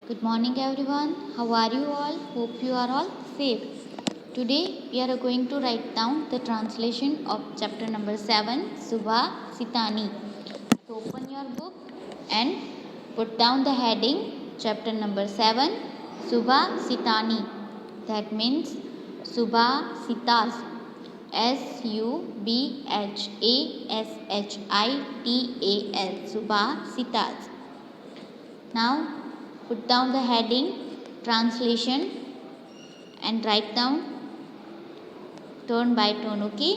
Good morning everyone. How are you all? Hope you are all safe. Today we are going to write down the translation of chapter number 7 Subha Sitani. So open your book and put down the heading chapter number 7 Subha Sitani. That means Subha Sitas. Subhashital. Subha Sitas. Now put down the heading translation and write down turn by turn. Okay.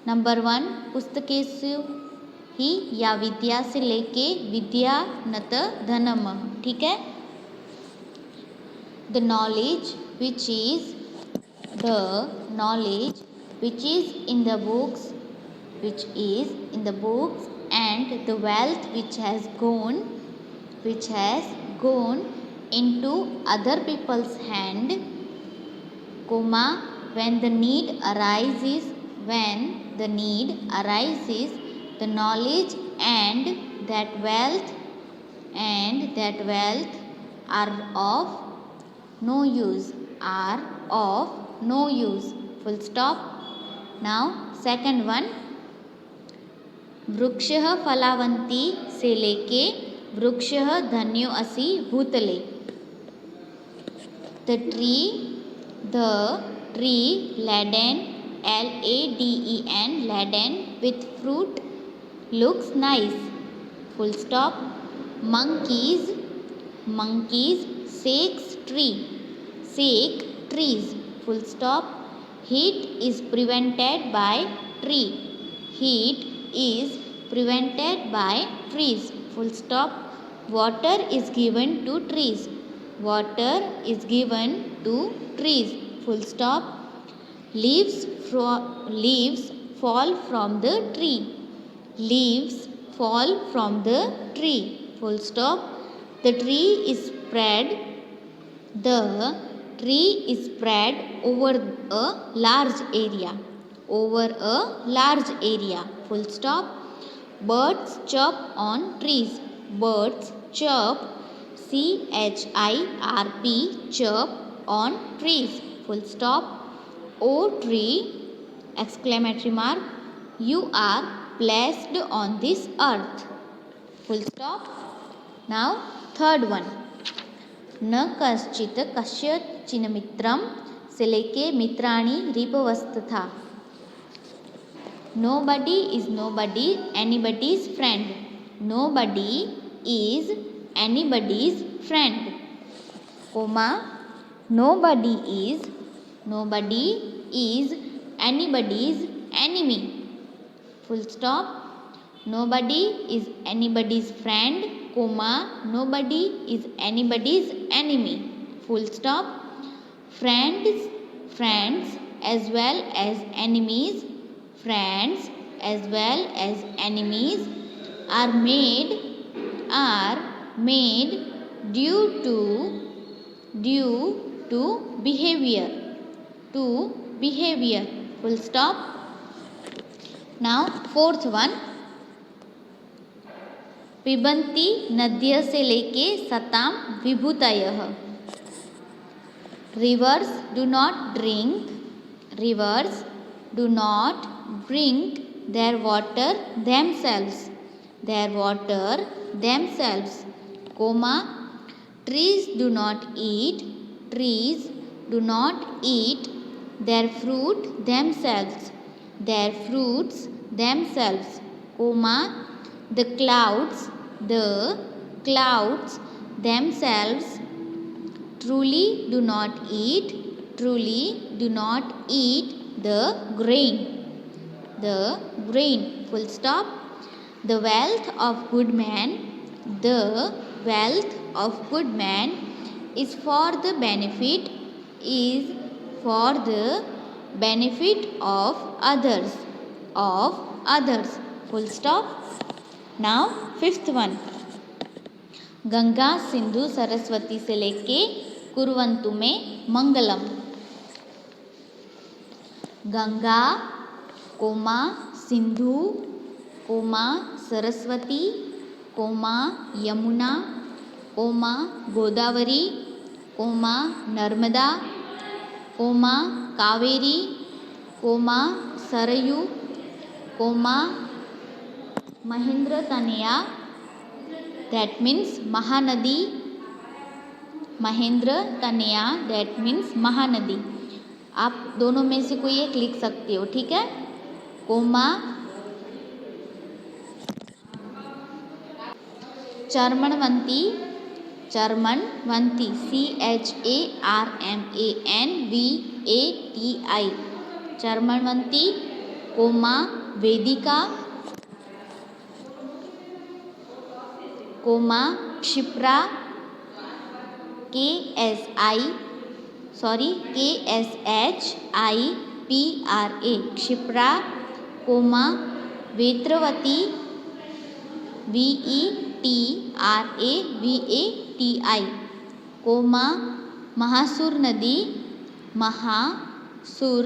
Number 1 पुस्तकेषु ही या विद्या से लेके विद्या नत धनम. ठीक है. The knowledge which is in the books and the wealth which has gone into other people's hand, comma, when the need arises, the knowledge and that wealth are of no use, full stop. Now second one, वृक्षः फलावन्ती से लेके वृक्षः धन्यो असि भूतले. The tree laden, laden with fruit looks nice, full stop. Monkeys shake trees, full stop. Heat is prevented by trees, full stop. Water is given to trees, full stop. Leaves fall from the tree, full stop. The tree is spread over a large area, full stop. Birds chirp on trees, chirp, chirp on trees, full stop. O tree, exclamatory mark, you are blessed on this earth, full stop. Now third one, न कश्चित कस्यचिन मित्रम से लेके मित्राणि रिपवस्तथा. Nobody is anybody's friend. Nobody is anybody's friend, comma, nobody is anybody's enemy, full stop. Nobody is anybody's friend, comma, nobody is anybody's enemy, full stop. Friends as well as enemies are made due to behavior, full stop. Now fourth one, पिबन्ति नद्य से लेके सताम विभूतयः. Rivers do not drink their water themselves, comma, trees do not eat their fruits themselves, comma, the clouds themselves truly do not eat the grain, full stop. The wealth of good man is for the benefit of others, full stop. Now fifth one, Ganga Sindhu Saraswati से लेके कुर्वन्तु में मंगलम. Ganga, comma, Sindhu, comma, Saraswati, comma, Yamuna, comma Godavari, comma Narmada, comma Kaveri, comma Sarayu, comma Mahendra Tanaya, that means Mahanadi, Mahendra Tanaya that means Mahanadi. आप दोनों में से कोई एक लिख सकते हो, ठीक है। Comma Charmanvati, Charmanvati CHARMANVATI, Charmanvati. Comma Vedika, comma Kshipra KSHIPRA Kshipra. Comma Vetravati VETRAVATI, comma Mahasur नदी, महासुर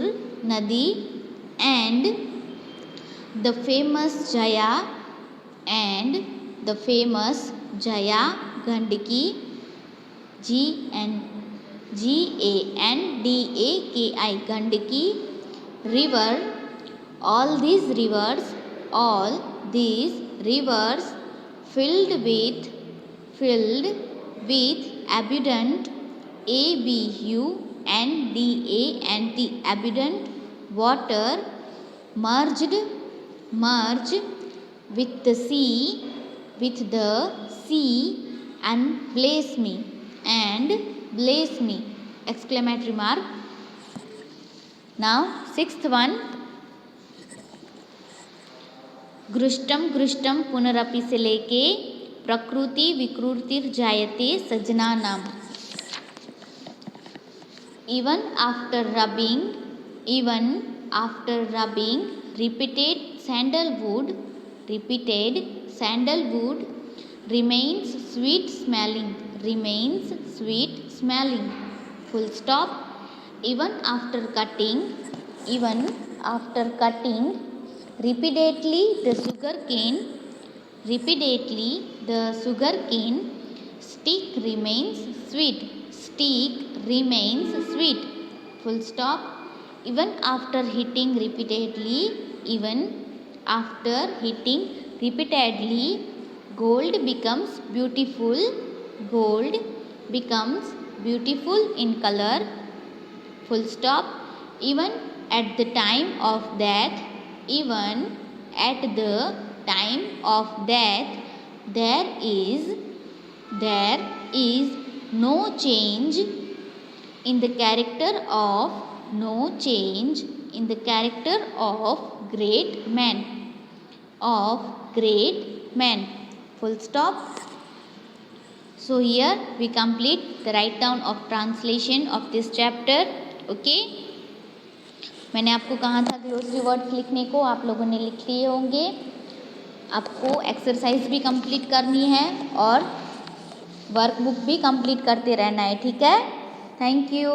नदी। And the famous Jaya, and the famous Jaya Gandaki GANDAKI Gandaki. River all these rivers filled with abundant ABUNDANT abundant water merged with the sea and bless me exclamatory mark। Now sixth one, घृष्टम घृष्टम पुनरपि से लेके प्रकृति विकृतिर जायते सजनानाम। Even after rubbing repeated sandalwood remains sweet smelling, full stop। Even after cutting repeatedly the sugarcane stick remains sweet, full stop। Even after hitting repeatedly gold becomes beautiful in color, full stop। Even at the time of death there is no change in the character of great men, full stop। So here we complete the write down of translation of this chapter, okay। मैंने आपको कहा था glossary words लिखने को, आप लोगों ने लिख लिए होंगे। आपको एक्सरसाइज भी कंप्लीट करनी है और वर्कबुक भी कंप्लीट करते रहना है, ठीक है। Thank you.